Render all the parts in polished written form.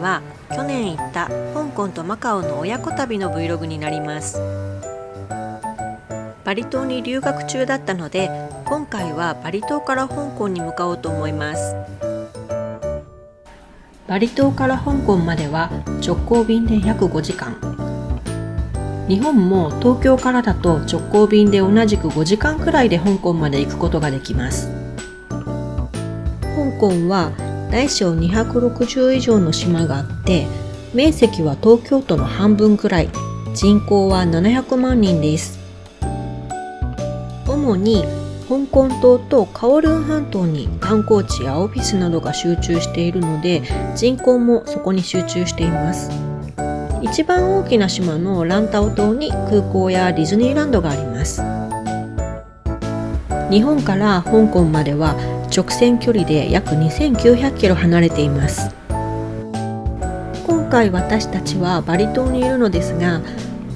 は去年行った香港とマカオの親子旅の Vlog になります。バリ島に留学中だったので、今回はバリ島から香港に向かおうと思います。バリ島から香港までは直行便で約5時間。日本も東京からだと直行便で同じく5時間くらいで香港まで行くことができます。香港は大小260以上の島があって、面積は東京都の半分くらい、人口は700万人です。主に香港島とカオルン半島に観光地やオフィスなどが集中しているので、人口もそこに集中しています。一番大きな島のランタオ島に空港やディズニーランドがあります。日本から香港までは直線距離で約2900キロ離れています。今回私たちはバリ島にいるのですが、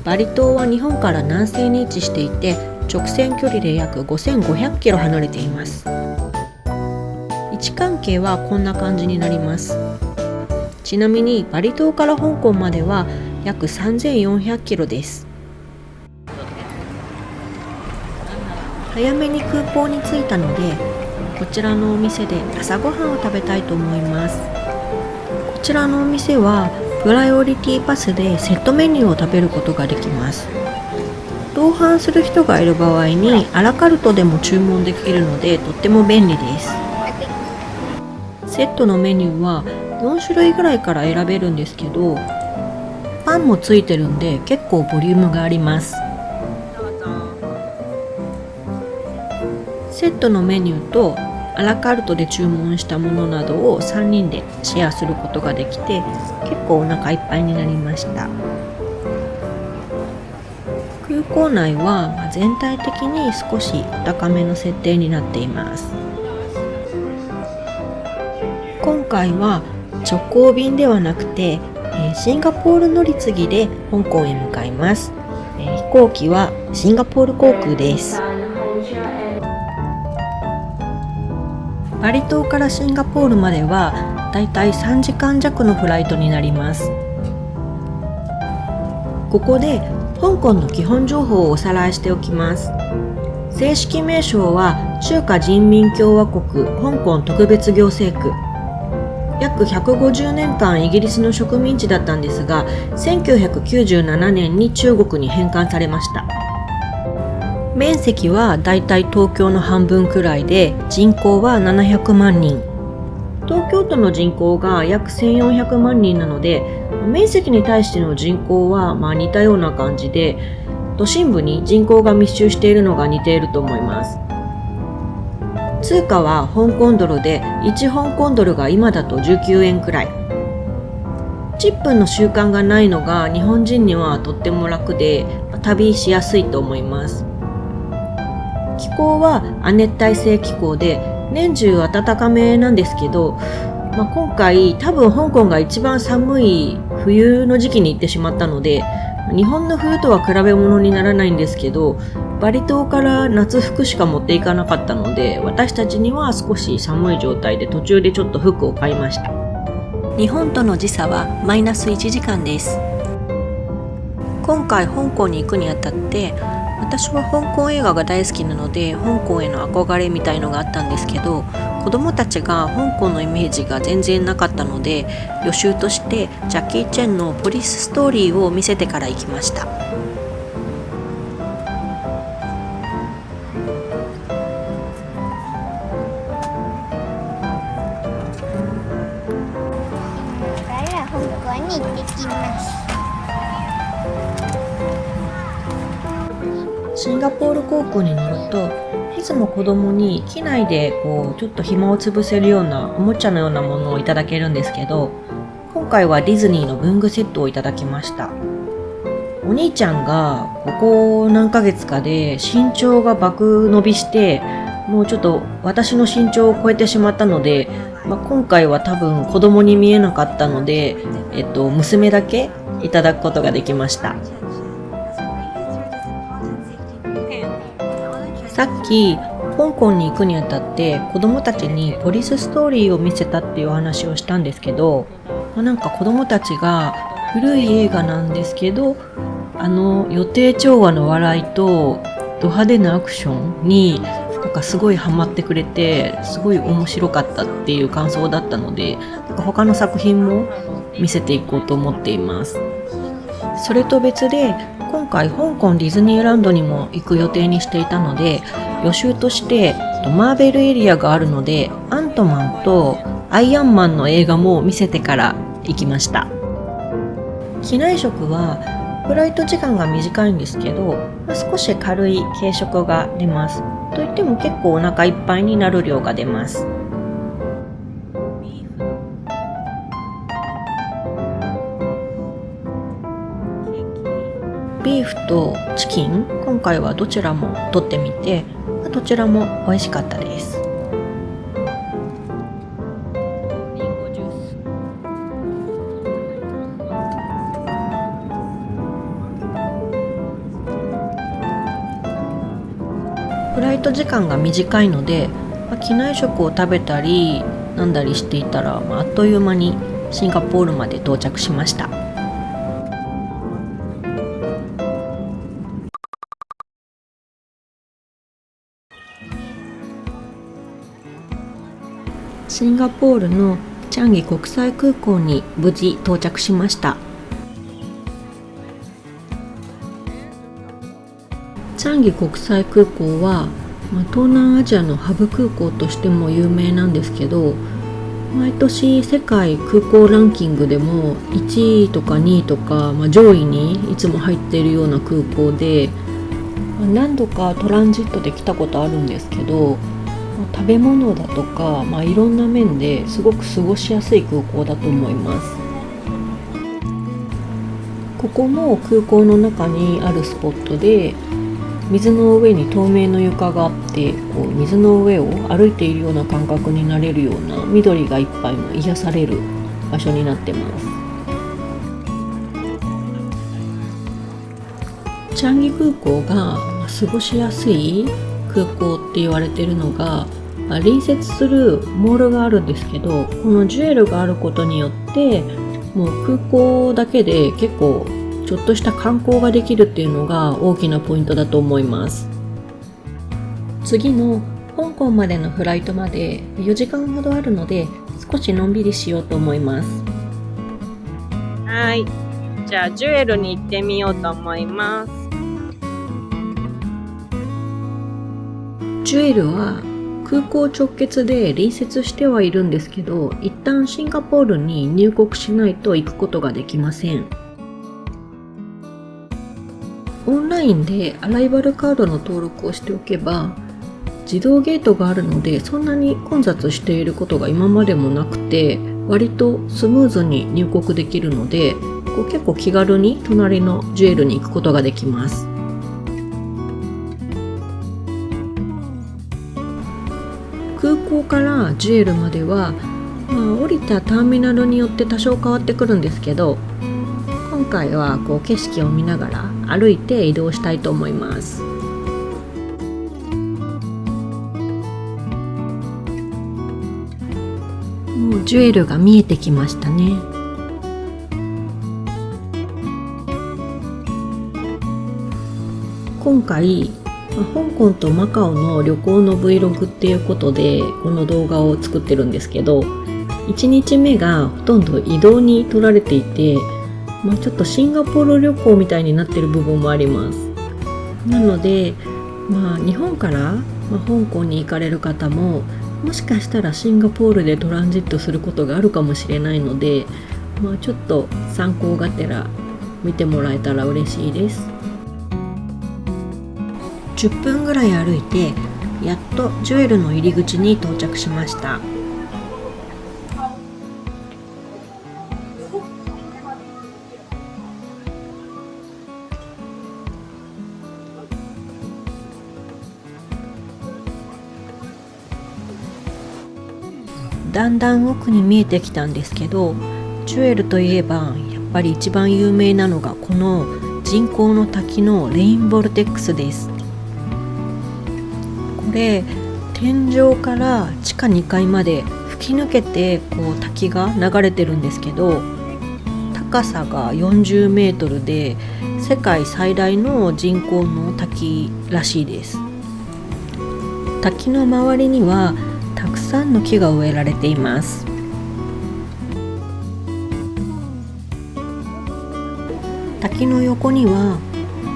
バリ島は日本から南西に位置していて、直線距離で約5500キロ離れています。位置関係はこんな感じになります。ちなみにバリ島から香港までは約3400キロです。早めに空港に着いたので、こちらのお店で朝ごはんを食べたいと思います。こちらのお店はプライオリティパスでセットメニューを食べることができます。同伴する人がいる場合にアラカルトでも注文できるので、とっても便利です。セットのメニューは4種類ぐらいから選べるんですけど、パンもついてるんで結構ボリュームがあります。セットのメニューとアラカルトで注文したものなどを3人でシェアすることができて、結構お腹いっぱいになりました。空港内は全体的に少しお高めの設定になっています。今回は直行便ではなくてシンガポール乗り継ぎで香港へ向かいます。飛行機はシンガポール航空です。バリ島からシンガポールまではだいたい3時間弱のフライトになります。ここで香港の基本情報をおさらいしておきます。正式名称は中華人民共和国香港特別行政区。約150年間イギリスの植民地だったんですが、1997年に中国に返還されました。面積はだいたい東京の半分くらいで、人口は700万人。東京都の人口が約1400万人なので、面積に対しての人口は似たような感じで、都心部に人口が密集しているのが似ていると思います。通貨は香港ドルで、1香港ドルが今だと19円くらい。チップの習慣がないのが日本人にはとっても楽で、旅しやすいと思います。気候は亜熱帯性気候で、年中暖かめなんですけど、今回多分香港が一番寒い冬の時期に行ってしまったので、日本の冬とは比べ物にならないんですけど、バリ島から夏服しか持っていかなかったので、私たちには少し寒い状態で途中でちょっと服を買いました。日本との時差はマイナス1時間です。今回香港に行くにあたって、私は香港映画が大好きなので香港への憧れみたいのがあったんですけど、子供たちが香港のイメージが全然なかったので、予習としてジャッキー・チェンのポリスストーリーを見せてから行きました。香港に行ってきます。シンガポール航空に乗ると、いつも子供に機内でちょっと暇を潰せるようなおもちゃのようなものをいただけるんですけど、今回はディズニーの文具セットをいただきました。お兄ちゃんがここ何ヶ月かで身長が爆伸びして、もうちょっと私の身長を超えてしまったので、今回は多分子供に見えなかったので、娘だけいただくことができました。さっき香港に行くにあたって子供たちにポリスストーリーを見せたっていう話をしたんですけど、なんか子供たちが古い映画なんですけど、予定調和の笑いとド派手なアクションになんかすごいハマってくれて、すごい面白かったっていう感想だったので、なんか他の作品も見せていこうと思っています。それと別で今回香港ディズニーランドにも行く予定にしていたので、予習としてマーベルエリアがあるのでアントマンとアイアンマンの映画も見せてから行きました。機内食はフライト時間が短いんですけど、少し軽い軽食が出ます。といっても結構お腹いっぱいになる量が出ます。ビーフとチキン、今回はどちらも取ってみて、どちらも美味しかったです。フライト時間が短いので、機内食を食べたりなんだりしていたら、あっという間にシンガポールまで到着しました。シンガポールのチャンギ国際空港に無事到着しました。チャンギ国際空港は、東南アジアのハブ空港としても有名なんですけど、毎年世界空港ランキングでも1位とか2位とか、上位にいつも入っているような空港で、何度かトランジットで来たことあるんですけど、食べ物だとか、いろんな面ですごく過ごしやすい空港だと思います。ここも空港の中にあるスポットで、水の上に透明の床があって、水の上を歩いているような感覚になれるような緑がいっぱいの癒される場所になってます。チャンギ空港が過ごしやすい空港って言われているのが、隣接するモールがあるんですけど、このジュエルがあることによってもう空港だけで結構ちょっとした観光ができるっていうのが大きなポイントだと思います。次の香港までのフライトまで4時間ほどあるので、少しのんびりしようと思います。はい、じゃあジュエルに行ってみようと思います。ジュエルは空港直結で隣接してはいるんですけど、一旦シンガポールに入国しないと行くことができません。オンラインでアライバルカードの登録をしておけば、自動ゲートがあるのでそんなに混雑していることが今までもなくて、割とスムーズに入国できるので、結構気軽に隣のジュエルに行くことができます。空港からジュエルまでは、降りたターミナルによって多少変わってくるんですけど、今回は景色を見ながら歩いて移動したいと思います。もうジュエルが見えてきましたね。今回香港とマカオの旅行の Vlog っていうことでこの動画を作ってるんですけど、1日目がほとんど移動に撮られていて、ちょっとシンガポール旅行みたいになってる部分もあります。なので、日本から、香港に行かれる方ももしかしたらシンガポールでトランジットすることがあるかもしれないので、ちょっと参考がてら見てもらえたら嬉しいです。10分ぐらい歩いてやっとジュエルの入り口に到着しました。だんだん奥に見えてきたんですけど、ジュエルといえばやっぱり一番有名なのがこの人工の滝のレインボルテックスです。これ天井から地下2階まで突き抜けてこう滝が流れてるんですけど、高さが40メートルで世界最大の人工の滝らしいです。滝の周りにはたくさんの木が植えられています。滝の横には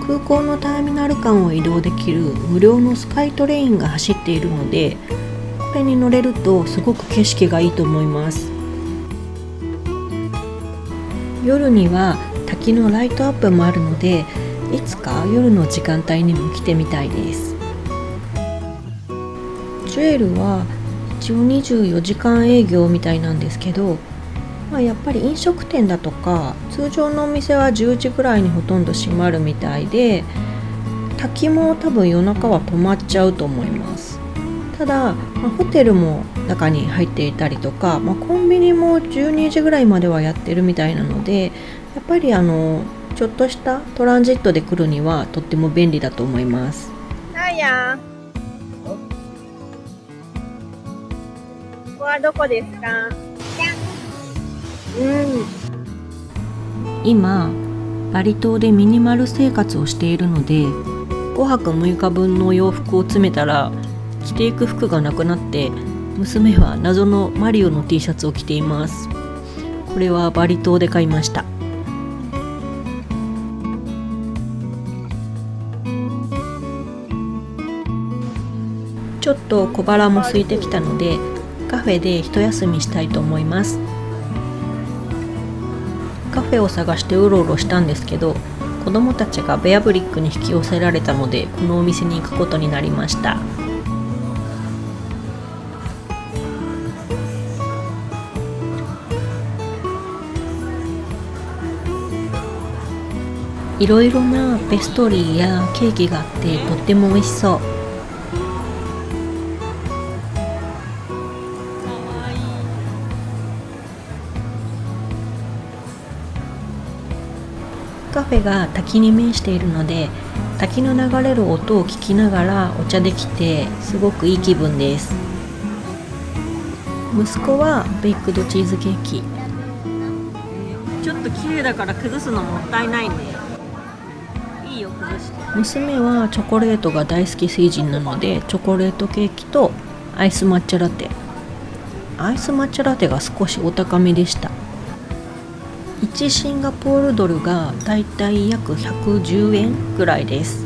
空港のターミナル間を移動できる無料のスカイトレインが走っているので、これに乗れるとすごく景色がいいと思います。夜には滝のライトアップもあるので、いつか夜の時間帯にも来てみたいです。ジュエルは一応24時間営業みたいなんですけど、やっぱり飲食店だとか通常のお店は10時ぐらいにほとんど閉まるみたいで、滝も多分夜中は止まっちゃうと思います。ただ、ホテルも中に入っていたりとか、コンビニも12時ぐらいまではやってるみたいなので、やっぱりちょっとしたトランジットで来るにはとっても便利だと思います。ここはどこですか？今バリ島でミニマル生活をしているので、5泊6日分の洋服を詰めたら着ていく服がなくなって、娘は謎のマリオの T シャツを着ています。これはバリ島で買いました。ちょっと小腹も空いてきたので、カフェで一休みしたいと思います。カフェを探してうろうろしたんですけど、子どもたちがベアブリックに引き寄せられたので、このお店に行くことになりました。いろいろなペストリーやケーキがあってとっても美味しそう。カフェが滝に面しているので、滝の流れる音を聞きながらお茶できてすごくいい気分です。息子はベイクドチーズケーキ。ちょっと綺麗だから崩すのもったいないんで、いいよ崩して。娘はチョコレートが大好き成人なので、チョコレートケーキとアイス抹茶ラテ。アイス抹茶ラテが少しお高めでした。1シンガポールドルがだいたい約110円ぐらいです。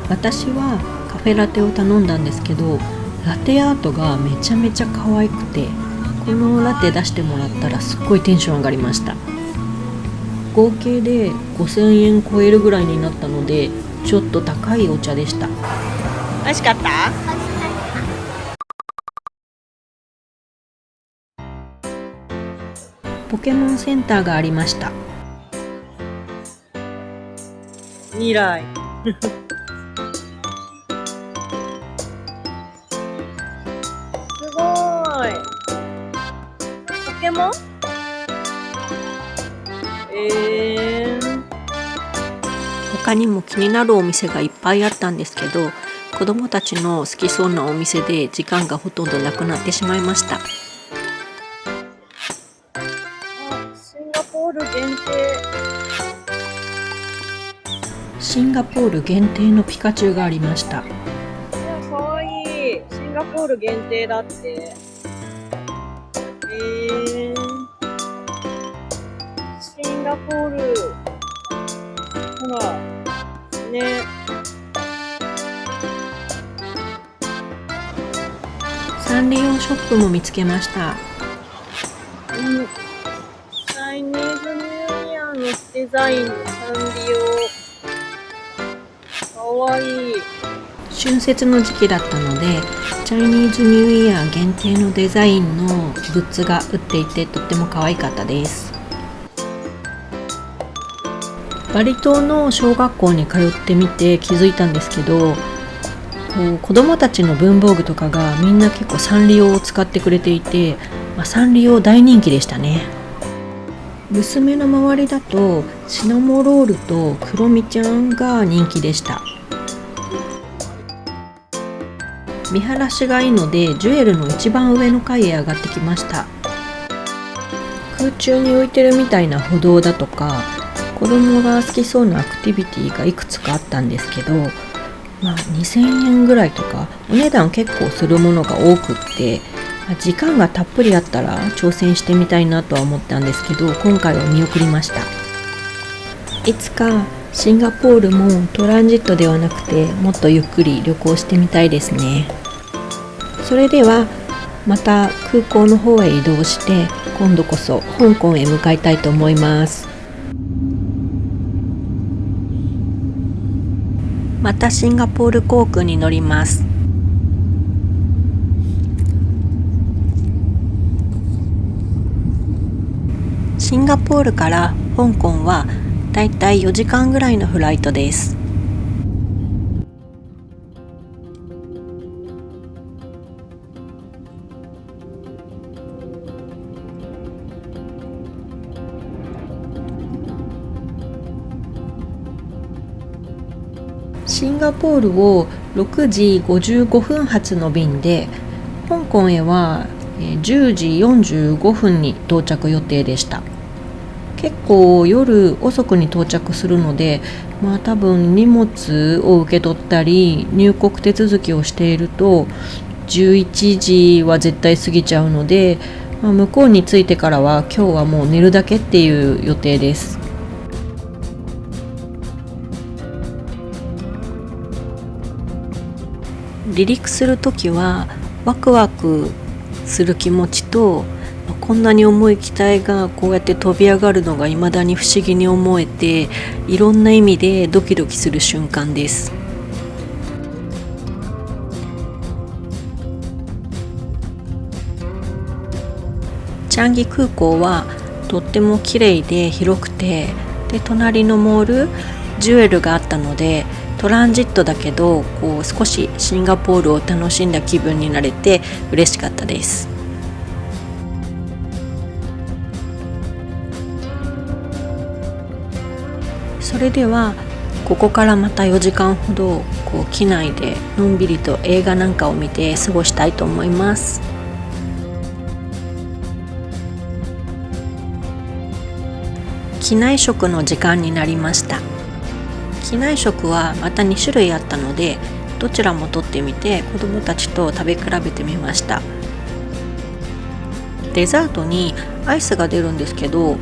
私はカフェラテを頼んだんですけど、ラテアートがめちゃめちゃ可愛くて、このラテ出してもらったらすっごいテンション上がりました。合計で5000円超えるぐらいになったので、ちょっと高いお茶でした。美味しかった？ポケモンセンターがありました。未来すごい。ポケモン？他にも気になるお店がいっぱいあったんですけど、子供たちの好きそうなお店で時間がほとんどなくなってしまいました。シンガポール限定。シンガポール限定のピカチュウがありました。かわいい。シンガポール限定だって。シンガポール。ほらね。サンリオショップも見つけました。チャイニーズニューイヤーのデザインのサンリオ。かわいい。春節の時期だったので、チャイニーズニューイヤー限定のデザインのグッズが売っていて、とっても可愛かったです。バリ島の小学校に通ってみて気づいたんですけど、子どもたちの文房具とかがみんな結構サンリオを使ってくれていて、サンリオ大人気でしたね。娘の周りだとシナモロールとクロミちゃんが人気でした。見晴らしがいいのでジュエルの一番上の階へ上がってきました。空中に浮いてるみたいな歩道だとか、子供が好きそうなアクティビティがいくつかあったんですけど、2000円ぐらいとかお値段結構するものが多くって、時間がたっぷりあったら挑戦してみたいなとは思ったんですけど、今回は見送りました。いつかシンガポールもトランジットではなくてもっとゆっくり旅行してみたいですね。それではまた空港の方へ移動して、今度こそ香港へ向かいたいと思います。またシンガポール航空に乗ります。シンガポールから香港はだいたい4時間ぐらいのフライトです。シンガポールを6時55分発の便で、香港へは10時45分に到着予定でした。結構夜遅くに到着するので、多分荷物を受け取ったり入国手続きをしていると11時は絶対過ぎちゃうので、向こうに着いてからは今日はもう寝るだけっていう予定です。離陸するときはワクワクする気持ちと、こんなに重い機体がこうやって飛び上がるのが未だに不思議に思えて、いろんな意味でドキドキする瞬間です。チャンギ空港はとっても綺麗で広くて、で隣のモールジュエルがあったので、トランジットだけど少しシンガポールを楽しんだ気分になれて嬉しかったです。それではここからまた4時間ほど機内でのんびりと映画なんかを見て過ごしたいと思います。機内食の時間になりました。機内食はまた2種類あったので、どちらも取ってみて子どもたちと食べ比べてみました。デザートにアイスが出るんですけど、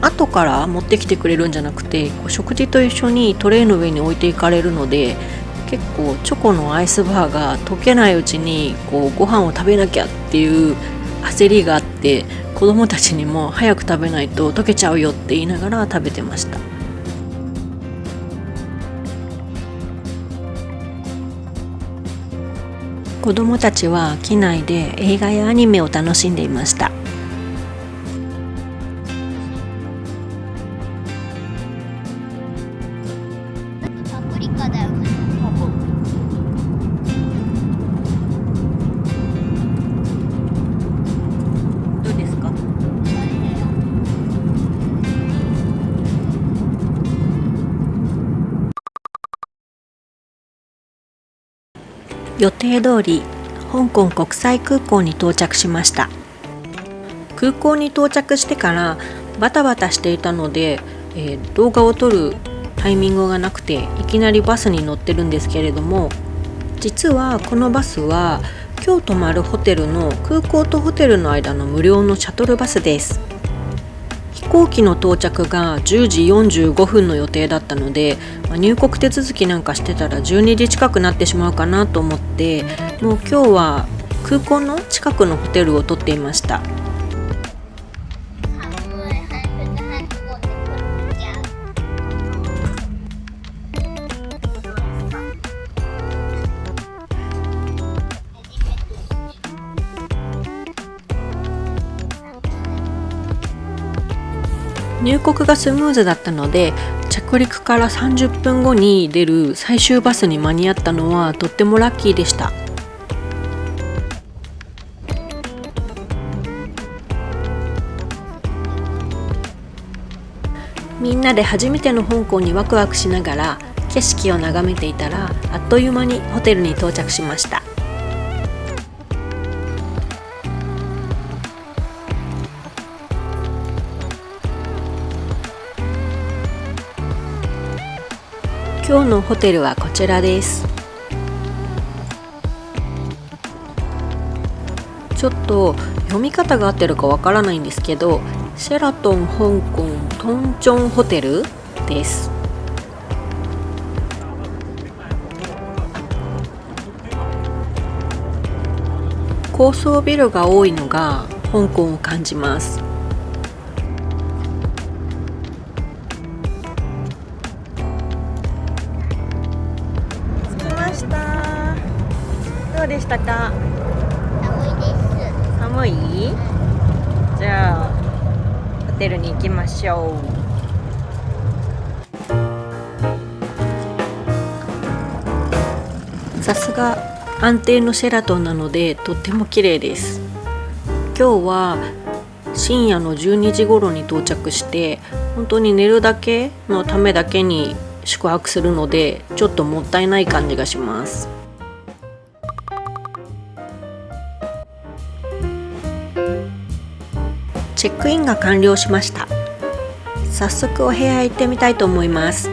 後から持ってきてくれるんじゃなくて、食事と一緒にトレイの上に置いていかれるので、結構チョコのアイスバーが溶けないうちにご飯を食べなきゃっていう焦りがあって、子どもたちにも早く食べないと溶けちゃうよって言いながら食べてました。子どもたちは機内で映画やアニメを楽しんでいました。パプリカだよね。どうですか？予定通り香港国際空港に到着しました。空港に到着してからバタバタしていたので、動画を撮るタイミングがなくて、いきなりバスに乗ってるんですけれども、実はこのバスは今日泊まるホテルの空港とホテルの間の無料のシャトルバスです。飛行機の到着が10時45分の予定だったので、入国手続きなんかしてたら12時近くなってしまうかなと思って、もう今日は空港の近くのホテルを取っていました。入国がスムーズだったので、着陸から30分後に出る最終バスに間に合ったのはとってもラッキーでした。みんなで初めての香港にワクワクしながら景色を眺めていたら、あっという間にホテルに到着しました。今日のホテルはこちらです。ちょっと読み方が合ってるかわからないんですけど、シェラトン香港トンチョンホテルです。高層ビルが多いのが香港を感じます。着きました。どうでしたか？寒いです。寒い？じゃあホテルに行きましょう。さすが安定のシェラトンなのでとっても綺麗です。今日は深夜の12時頃に到着して、本当に寝るだけのためだけに宿泊するので、ちょっともったいない感じがします。チェックインが完了しました。早速お部屋へ行ってみたいと思います。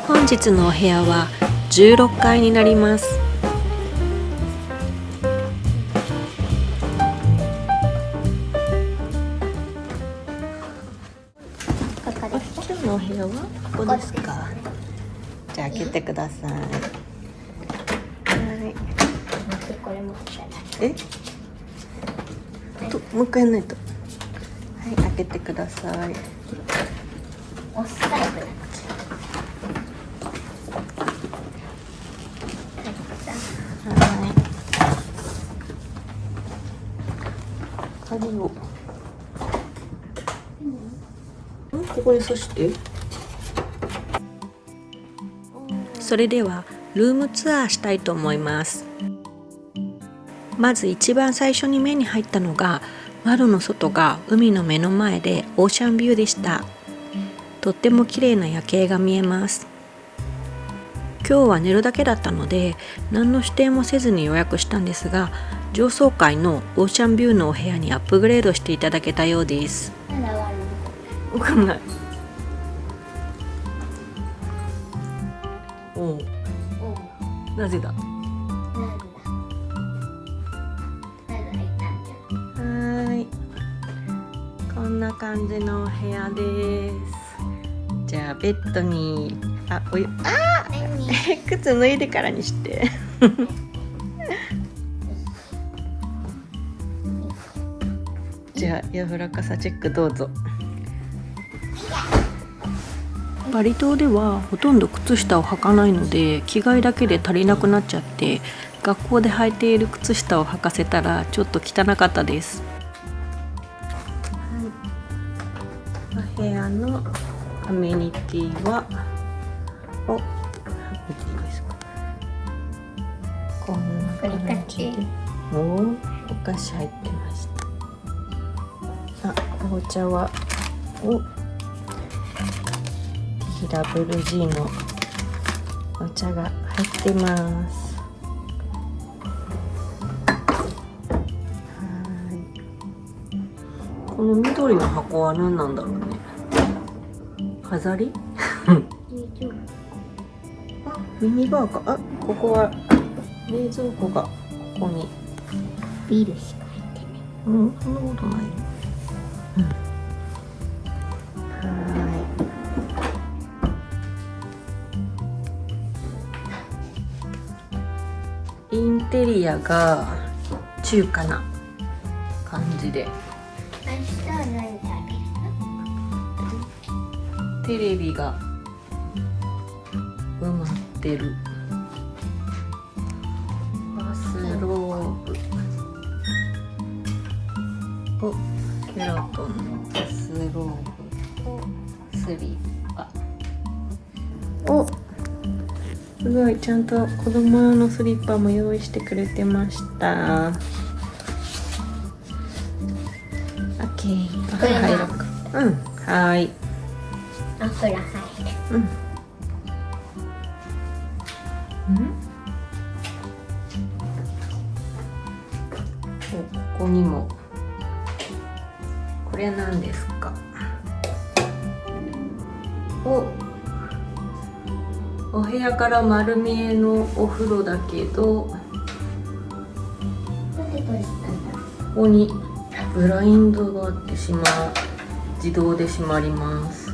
本日のお部屋は16階になります。今日のお部屋はここですか？じゃあ開けてください。はい。これもじゃない。もう一回やんないと。はい、開けてください。押すタイプだ。鍵をここに刺して。それではルームツアーしたいと思います。まず一番最初に目に入ったのが、窓の外が海の目の前でオーシャンビューでした。とっても綺麗な夜景が見えます。今日は寝るだけだったので何の指定もせずに予約したんですが、上層階のオーシャンビューのお部屋にアップグレードしていただけたようです。まだあるの？わかんない。おう、なぜだ？なんだ。はい、こんな感じのお部屋です。じゃあベッドに靴脱いでからにしてじゃあ柔らかさチェックどうぞ。バリ島ではほとんど靴下を履かないので、着替えだけで足りなくなっちゃって、学校で履いている靴下を履かせたらちょっと汚かったです。はい、お部屋のアメニティは見ていいですか？こんな感じでお菓子入ってました。紅茶はTWG のお茶が入ってます。この緑の箱は何なんだろうね。飾り？ミニバーか。ここは冷蔵庫がここに。ビールしか入ってない。そんなことない。インテリアが中華な感じで。明日は何食べるの？テレビがってる。バスローブ。お、シェラトンのバスローブ。スリッパ。お、すごい、ちゃんと子供用のスリッパも用意してくれてました。オッケー。これも入ろうか。うん、はい。お風呂入る。うん。ここにも。これは何ですか。お部屋から丸見えのお風呂だけど、なんでこれしたんだ。ここにブラインドがあって自動で閉まります。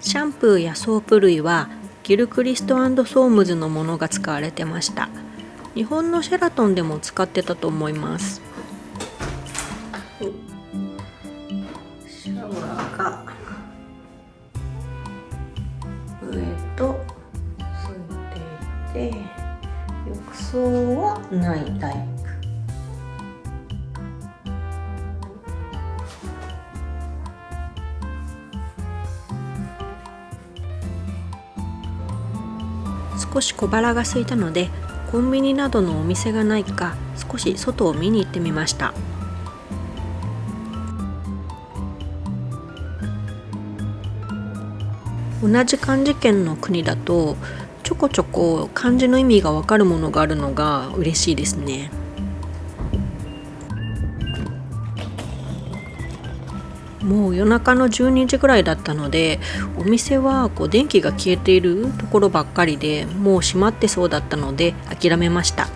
シャンプーやソープ類はギルクリスト&ソームズのものが使われてました。日本のシェラトンでも使ってたと思います。シャワーが上とついていて、浴槽はないタイプ。少し小腹が空いたので、コンビニなどのお店がないか少し外を見に行ってみました。同じ漢字圏の国だとちょこちょこ漢字の意味がわかるものがあるのが嬉しいですね。もう夜中の12時ぐらいだったので、お店は電気が消えているところばっかりで、もう閉まってそうだったので諦めました。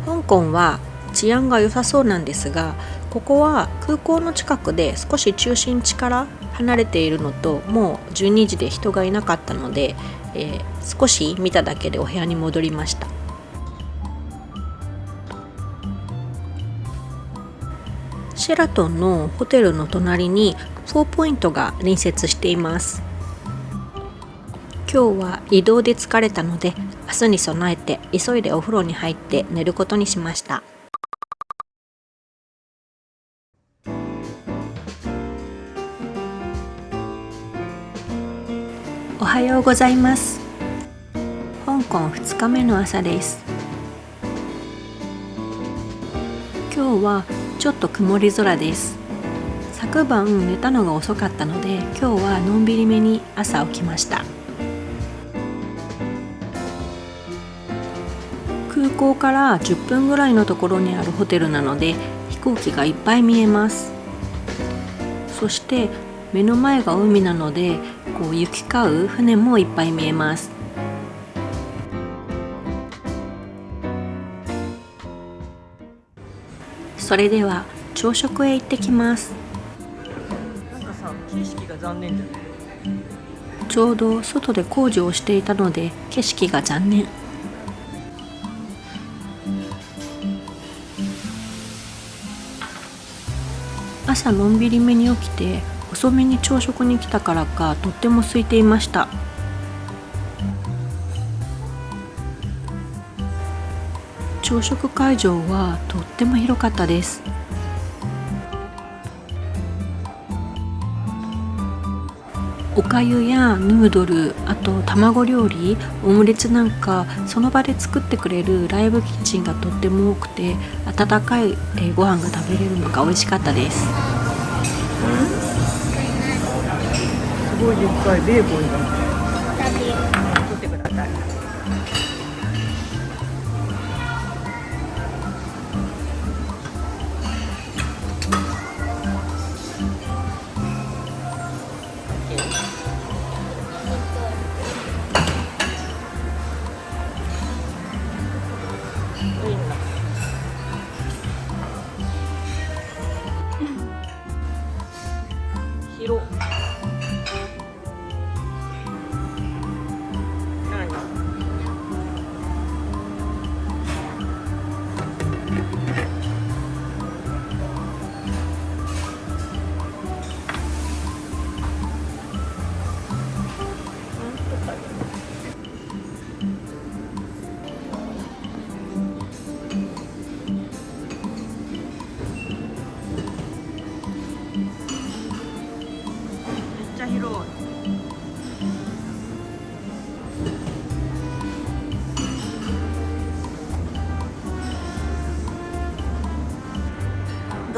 香港は治安が良さそうなんですが、ここは空港の近くで少し中心地から離れているのと、もう12時で人がいなかったので、少し見ただけでお部屋に戻りました。シェラトンのホテルの隣に4ポイントが隣接しています。今日は移動で疲れたので、明日に備えて急いでお風呂に入って寝ることにしました。おはようございます。香港2日目の朝です。今日はちょっと曇り空です。昨晩寝たのが遅かったので、今日はのんびりめに朝起きました。空港から10分ぐらいのところにあるホテルなので、飛行機がいっぱい見えます。そして目の前が海なので、行き交う船もいっぱい見えます。それでは朝食へ行ってきます。なんかさ、景色が残念じゃない？ちょうど外で工事をしていたので景色が残念。朝のんびりめに起きて遅めに朝食に来たからか、とっても空いていました。朝食会場はとっても広かったです。おかゆやヌードル、あと卵料理、オムレツなんかその場で作ってくれるライブキッチンがとっても多くて、温かいご飯が食べれるのが美味しかったです。すごいでっかいベーコンだ。取ってください。広。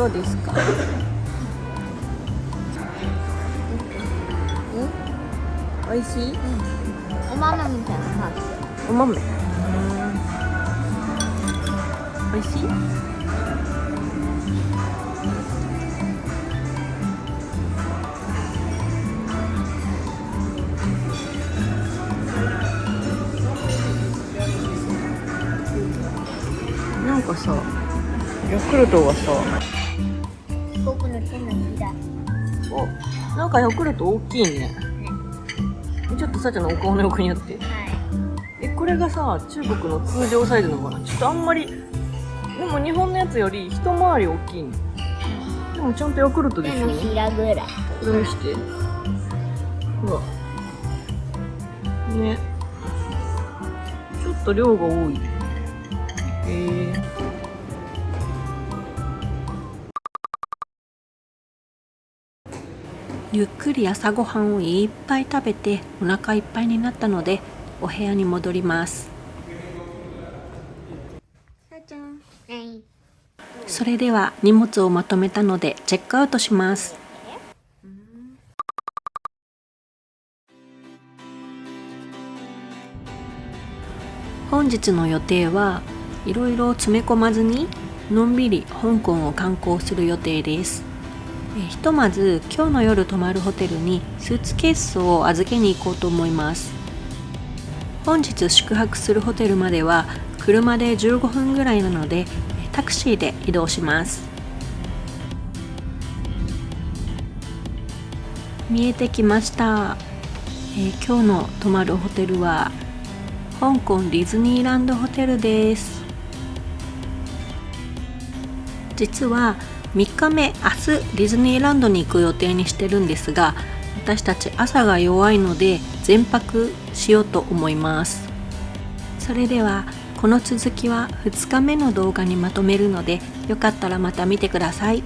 どうですか？美味しい？お豆みたいな感じ。お豆。美味しい？なんかさ、ヤクルトがさ、僕の手のひら。お、なんかヤクルト大きいね。ちょっとさちゃんのお顔の横にやって。はこれがさ、中国の通常サイズなのかな。ちょっとあんまり、でも日本のやつより一回り大きいね。でもちゃんとヤクルトい。でしょ。手のひらぐらい。これ見して。ほら。ね。ちょっと量が多い。ゆっくり朝ごはんをいっぱい食べてお腹いっぱいになったのでお部屋に戻ります。さあちゃん。はい。それでは荷物をまとめたのでチェックアウトします。本日の予定はいろいろ詰め込まずにのんびり香港を観光する予定です。ひとまず今日の夜泊まるホテルにスーツケースを預けに行こうと思います。本日宿泊するホテルまでは車で15分ぐらいなのでタクシーで移動します。見えてきました。今日の泊まるホテルは香港ディズニーランドホテルです。実は3日目、明日ディズニーランドに行く予定にしてるんですが、私たち朝が弱いので全泊しようと思います。それではこの続きは2日目の動画にまとめるので、よかったらまた見てください。